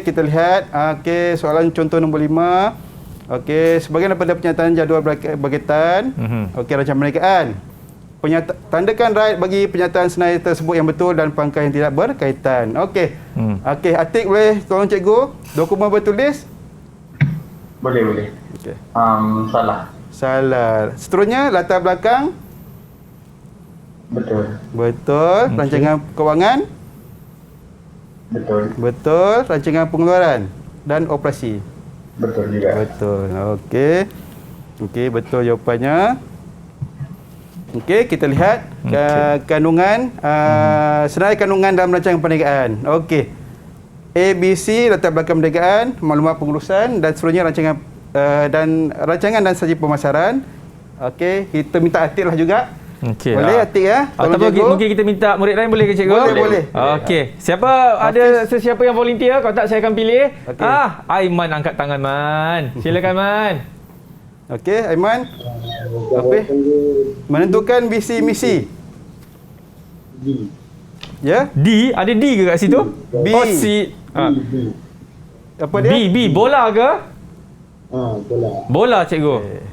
kita lihat. Okey, soalan contoh nombor 5. Okey, sebahagian daripada pernyataan jadual berkaitan. Okey, rancangan perniagaan. Tandakan right bagi pernyataan senarai tersebut yang betul dan pangkal yang tidak berkaitan. Okey. Okey, Atik boleh tolong cikgu dokumen bertulis?
Boleh.
Okey.
Salah.
Seterusnya latar belakang? Betul. Rancangan kewangan? Betul. Rancangan pengeluaran dan operasi?
Betul juga.
Betul. Okey, betul jawapannya. Okey, kita lihat kandungan senarai kandungan dalam rancangan perniagaan. Okey. ABC latar belakang perniagaan, maklumat pengurusan dan seterusnya rancangan dan saji pemasaran. Okey, kita minta Atik lah juga.
Okey.
Boleh Atik ya? Tolong
Ataupun
cikgu.
mungkin kita minta murid lain boleh ke cikgu?
Boleh.
Okey. Siapa ada sesiapa yang volunteer? Kalau tak saya akan pilih.
Okey.
Aiman angkat tangan Man. Silakan Man.
Okey, Aiman. Apa? Menentukan visi misi.
D.
Ya?
D, ada D ke kat situ?
B.
Oh, C.
Apa dia?
B, bola ke?
Bola.
Bola cikgu.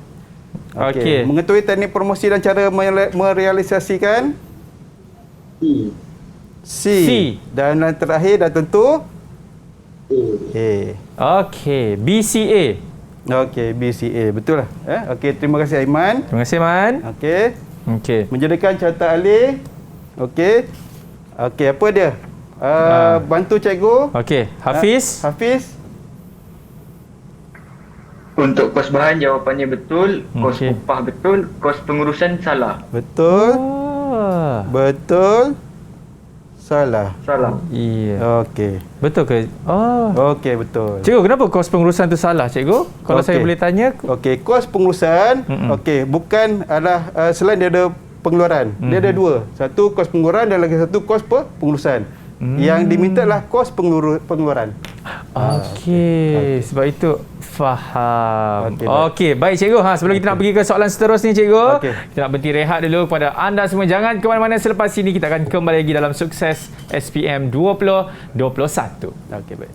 Okey.
Mengetahui teknik promosi dan cara merealisasikan? C. Dan yang terakhir dah tentu? A.
Okey, BCA.
Okey, BCA. Betul lah. Okey, terima kasih Aiman.
Terima kasih Man. Okey.
Menjadikan catatan alih. Okey, apa dia? Bantu cikgu.
Okey, Hafiz.
Hafiz.
Untuk kos bahan jawapannya betul, kos
Okey.
upah betul, kos pengurusan salah.
Betul. Salah.
Iya.
Okey.
Betul ke?
Okey, betul.
Cikgu, kenapa kos pengurusan tu salah, cikgu? Kalau saya boleh tanya.
Okey, kos pengurusan, okey, bukan adalah selain dia ada pengeluaran. Dia ada dua. Satu kos pengeluaran dan lagi satu kos pengurusan. Yang diminta adalah kos pengeluaran.
Okey, sebab itu faham.
Okey,
Okey, baik cikgu. Sebelum kita nak pergi ke soalan seterusnya cikgu,
Okey.
kita nak berhenti rehat dulu kepada anda semua. Jangan ke mana-mana, selepas ini kita akan kembali lagi dalam Sukses SPM 2021.
Okey, baik.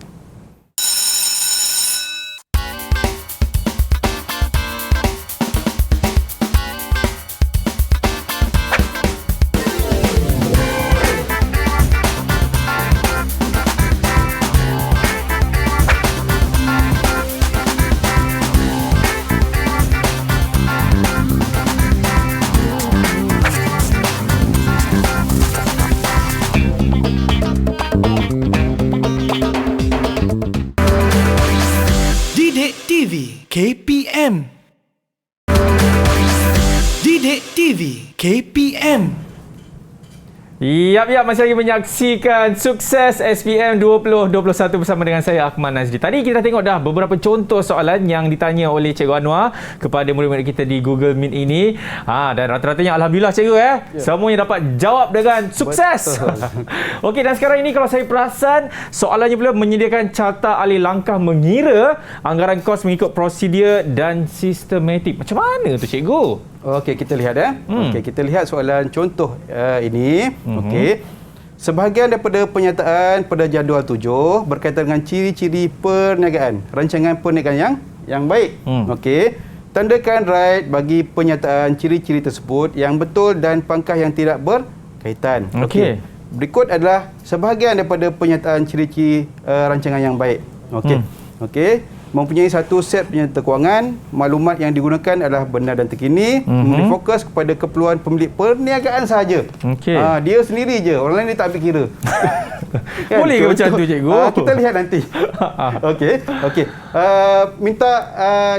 Didik TV KPM. Didik TV KPM.
Yap, masih lagi menyaksikan Sukses SPM 2021 bersama dengan saya, Akmal Nazri. Tadi kita tengok dah beberapa contoh soalan yang ditanya oleh Cikgu Anwar kepada murid-murid kita di Google Meet ini. Dan rata-ratanya Alhamdulillah Cikgu semuanya dapat jawab dengan sukses. Okey, dan sekarang ini kalau saya perasan, soalannya pula menyediakan carta alih langkah mengira anggaran kos mengikut prosedur dan sistematik. Macam mana tu Cikgu?
Okey, kita lihat Okey, kita lihat soalan contoh ini. Okey. Sebahagian daripada penyataan pada jadual 7 berkaitan dengan ciri-ciri perniagaan, rancangan perniagaan yang baik. Okey. Tandakan right bagi penyataan ciri-ciri tersebut yang betul dan pangkah yang tidak berkaitan.
Okey.
Berikut adalah sebahagian daripada penyataan ciri-ciri rancangan yang baik. Okey. Okey. Mempunyai satu set penyata kewangan, maklumat yang digunakan adalah benar dan terkini, memberi fokus kepada keperluan pemilik perniagaan sahaja.
Okey.
Dia sendiri je, orang lain dia tak ambil kira.
Boleh ke macam tu Cikgu?
Kita lihat nanti. Okey. Minta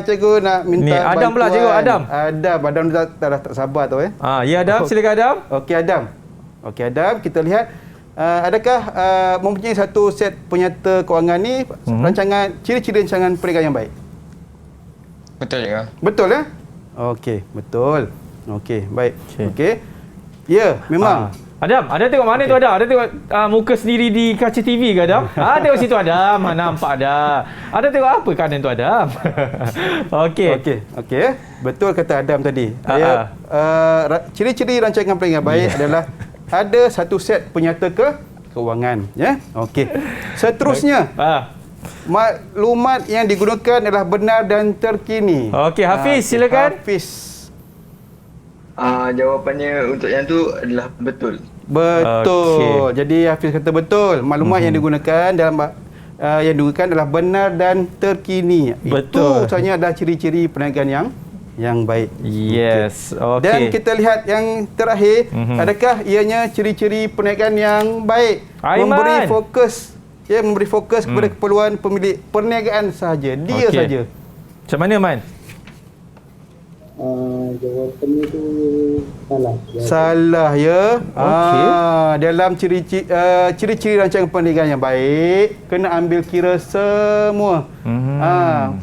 Cikgu nak minta
Ni, Adam pula, Cikgu, Adam.
Adam dah tak sabar tu
Ya Adam, silakan Adam.
Okey Adam, kita lihat adakah mempunyai satu set penyata kewangan ni rancangan ciri-ciri rancangan perniagaan yang baik?
Betul juga.
Betul Okey, betul. Okey, baik. Okey. Ya, memang.
Adam, ada tengok mana tu Adam? Ada tengok muka sendiri di kaca TV ke Adam? Tengok situ Adam. Nampak ada. Ada tengok apa kanan tu Adam? Okey.
Okey. Betul kata Adam tadi. Ciri-ciri rancangan perniagaan baik adalah ada satu set penyata kewangan, Okey. Seterusnya, maklumat yang digunakan adalah benar dan terkini.
Okey, Hafiz, silakan.
Hafiz.
Jawapannya untuk yang tu adalah betul.
Betul. Jadi Hafiz kata betul. Maklumat yang digunakan adalah benar dan terkini.
Betul.
Itu sebenarnya adalah ciri-ciri perniagaan yang baik.
Yes. Okey.
Dan kita lihat yang terakhir, adakah ianya ciri-ciri perniagaan yang baik?
Aiman.
Memberi fokus kepada keperluan pemilik perniagaan sahaja. Dia saja.
Macam mana Man?
Jawapannya tu salah.
Salah ya.
Okey.
Dalam ciri-ciri rancangan perniagaan yang baik, kena ambil kira semua.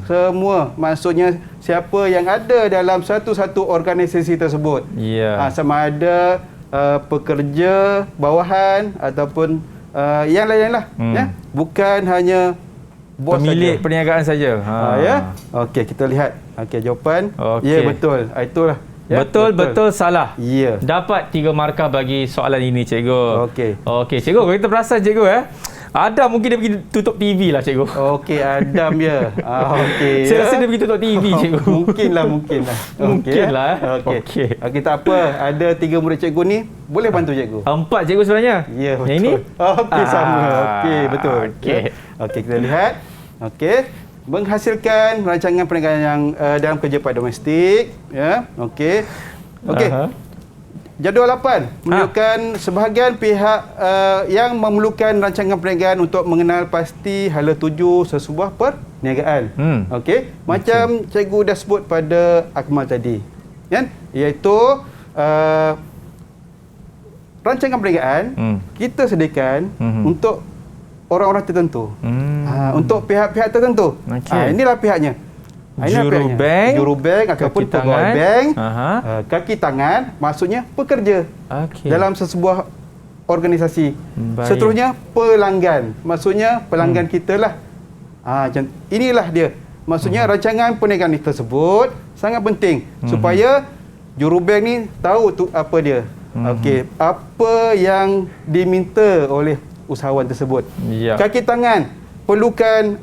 Semua. Maksudnya siapa yang ada dalam satu-satu organisasi tersebut. Sama ada pekerja bawahan ataupun yang lain lah. Bukan hanya bos
pemilik
saja.
perniagaan saja.
Okey, kita lihat. Okey, jawapan.
Okey.
Ya, betul. Itulah.
Betul, salah.
Ya.
Dapat 3 markah bagi soalan ini Cikgu.
Okey,
Cikgu, kalau kita perasan Cikgu Adam mungkin dia pergi tutup TV lah Cikgu.
Okey, Adam ya. Okey.
Saya rasa dia pergi tutup TV Cikgu.
Mungkinlah.
Mungkinlah.
Okey, tak apa. Ada 3 murid cikgu ni, boleh bantu cikgu.
4 Cikgu sebenarnya.
Ya, betul.
Yang ini?
Okey, sama. Okey, betul. Okey, kita lihat. Okey. Menghasilkan rancangan perniagaan yang dalam kerja pada domestik, Okey. Jadual 8 menunjukkan sebahagian pihak yang memerlukan rancangan perniagaan untuk mengenal pasti hala tuju sesebuah perniagaan. Okey. Macam cikgu dah sebut pada Akmal tadi, iaitu rancangan perniagaan kita sediakan untuk orang-orang tertentu. Untuk pihak-pihak tertentu. Inilah pihaknya. Jurubank ataupun pegawai bank, kaki tangan maksudnya pekerja dalam sesebuah organisasi.
Baik.
Seterusnya pelanggan. Maksudnya pelanggan kita lah. Inilah dia. Maksudnya rancangan perniagaan ini tersebut sangat penting supaya jurubank ni tahu tu apa dia. Okey, apa yang diminta oleh usahawan tersebut.
Ya.
Kaki tangan perlukan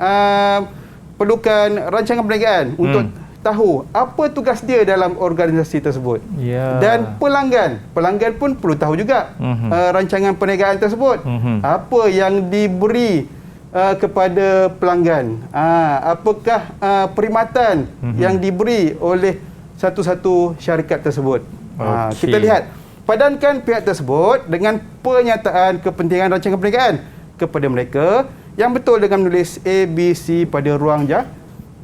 rancangan perniagaan untuk tahu apa tugas dia dalam organisasi tersebut.
Ya.
Dan pelanggan pun perlu tahu juga rancangan perniagaan tersebut. Apa yang diberi kepada pelanggan. Apakah perkhidmatan yang diberi oleh satu-satu syarikat tersebut. Kita lihat, padankan pihak tersebut dengan pernyataan kepentingan rancangan perniagaan kepada mereka yang betul dengan menulis A, B, C pada ruang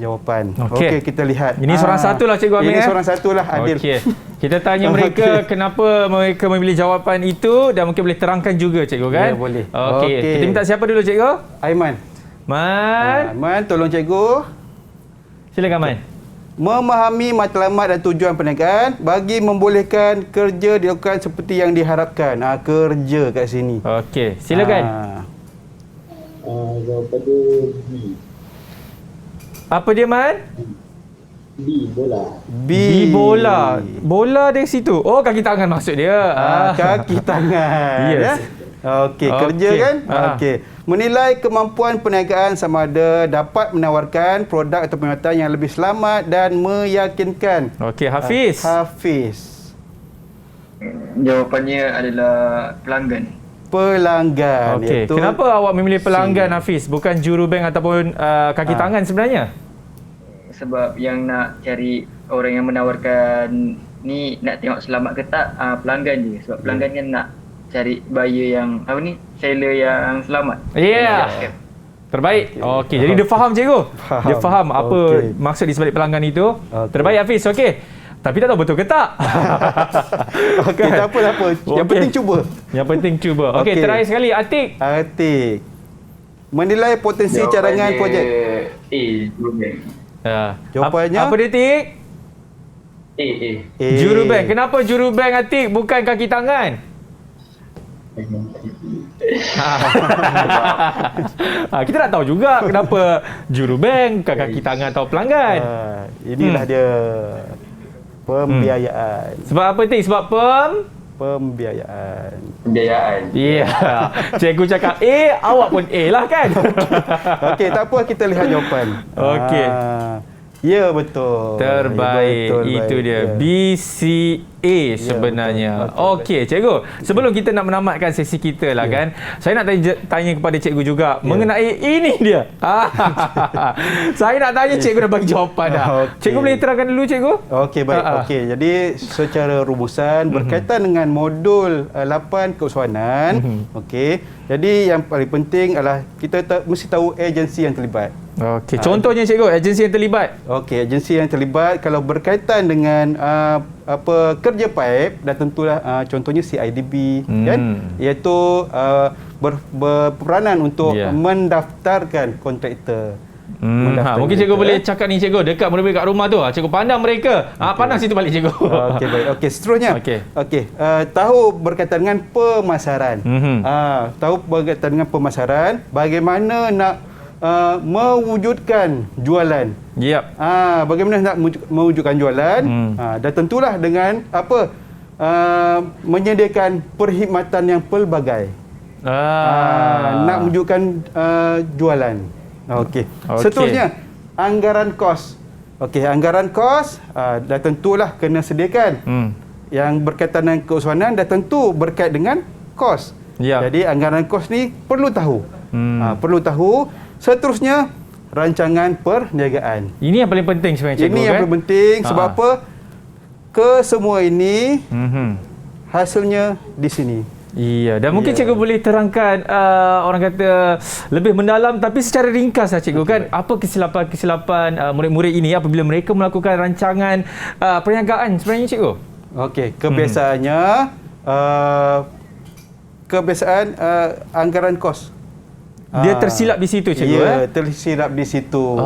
jawapan. Okey, kita lihat.
Ini seorang satu lah Cikgu Amir.
Ini seorang satu lah, Adil.
Okey. Kita tanya mereka kenapa mereka memilih jawapan itu dan mungkin boleh terangkan juga Cikgu kan?
Ya, boleh.
Okey. Kita minta siapa dulu Cikgu?
Aiman.
Man.
Tolong Cikgu.
Silakan Man.
Memahami matlamat dan tujuan perniagaan bagi membolehkan kerja dilakukan seperti yang diharapkan. Kerja kat sini.
Okey, silakan.
Jawapan dia B.
Apa dia Man?
B, bola.
B.
Bola. Bola dari situ. Oh, kaki tangan maksud dia.
Kaki tangan.
Yes.
Ya? Okey, kerja kan? Okey. Menilai kemampuan perniagaan sama ada dapat menawarkan produk atau perkhidmatan yang lebih selamat dan meyakinkan.
Okey, Hafiz.
Hafiz.
Jawapannya adalah pelanggan.
Pelanggan.
Okey.
iaitu
Kenapa awak memilih pelanggan Hafiz bukan jurubank ataupun kaki tangan sebenarnya?
Sebab yang nak cari orang yang menawarkan ni nak tengok selamat ke tak, pelanggan je. Sebab pelanggan kan nak cari buyer yang seller yang selamat.
Ya. Yeah. Terbaik. Okey, jadi dia faham Cikgu. Dia faham apa maksud di sebalik pelanggan itu. Terbaik Hafiz. Okey. Tapi tak tahu betul ke tak?
Okey, tak apa. Yang penting cuba.
Yang penting cuba. Okey, terakhir sekali Atik.
Atik. Menilai potensi cadangan projek.
A, jurubank.
Jawapannya?
Apa dia Tik?
A.
Jurubank. Kenapa jurubank Atik bukan kaki tangan? Kita nak tahu juga kenapa jurubank bukan kaki tangan atau pelanggan.
Inilah dia. Pembiayaan.
Sebab apa Tik? Sebab
Pembiayaan.
Ya. Cikgu cakap A, awak pun A lah kan?
Okey, tak apa, kita lihat jawapan.
Okey.
Ya, betul.
Terbaik.
Betul,
Itu
baik.
dia.
Ya.
BCA sebenarnya. Okey, Cikgu. Sebelum kita nak menamatkan sesi kita lah kan, saya nak tanya kepada Cikgu juga mengenai ini dia. Saya nak tanya Cikgu dah bagi jawapan dah. Cikgu boleh terangkan dulu Cikgu?
Okey, baik. Okey, jadi secara rumusan berkaitan dengan modul 8 keusahawanan. Okey. Jadi yang paling penting adalah kita mesti tahu agensi yang terlibat.
Okey, contohnya Cikgu, agensi yang terlibat.
Okey, agensi yang terlibat kalau berkaitan dengan kerja paip dan tentulah contohnya CIDB kan, iaitu berperanan untuk mendaftarkan kontraktor.
Mungkin Cikgu boleh cakap ni Cikgu, dekat murid-murid kat rumah tu, Cikgu pandang mereka. Pandang situ balik Cikgu.
Okey, baik. Okey, seterusnya. Okey, tahu berkaitan dengan pemasaran. Tahu berkaitan dengan pemasaran, bagaimana nak mewujudkan jualan.
Yep.
Bagaimana nak mewujudkan jualan? Dan tentulah dengan menyediakan perkhidmatan yang pelbagai. Nak mewujudkan jualan. Okey. Seterusnya, anggaran kos. Okey, anggaran kos dah tentulah kena sediakan. Yang berkaitan dengan keusahawanan dah tentu berkait dengan kos. Jadi anggaran kos ni perlu tahu. Perlu tahu. Seterusnya, rancangan perniagaan.
Ini yang paling penting sebenarnya Cikgu.
Ini yang paling penting sebab apa? Kesemua ini hasilnya di sini.
Iya, dan mungkin Cikgu boleh terangkan orang kata lebih mendalam tapi secara ringkas lah Cikgu kan, apa kesilapan murid-murid ini apabila mereka melakukan rancangan perniagaan sebenarnya Cikgu?
Okey, kebiasaan anggaran kos.
Dia tersilap di situ Cikgu.
Ya, tersilap di situ.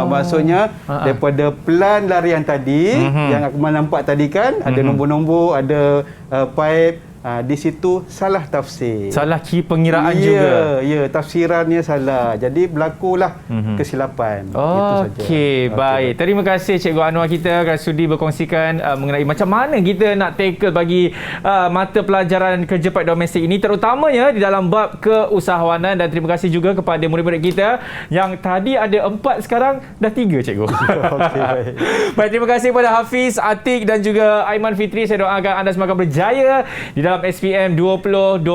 Maksudnya daripada plan larian tadi yang aku nampak tadi kan, ada nombor-nombor, ada pipe. di situ salah tafsir.
Salah pengiraan juga.
Ya, tafsirannya salah. Jadi berlakulah kesilapan. Itu saja.
Okey, baik. Terima kasih Cikgu Anwar kita kerana sudi berkongsikan mengenai macam mana kita nak tackle bagi mata pelajaran kerja praktik domestik ini, terutamanya di dalam bab keusahawanan. Dan terima kasih juga kepada murid-murid kita yang tadi ada 4, sekarang dah 3, Cikgu.
Okey, baik.
Baik, terima kasih kepada Hafiz, Atik dan juga Aiman Fitri. Saya doakan anda semua akan berjaya di dalam SPM 2021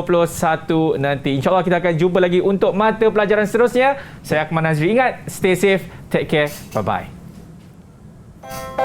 nanti. InsyaAllah kita akan jumpa lagi untuk mata pelajaran seterusnya. Saya Akmal Nazri. Ingat, stay safe, take care, bye-bye.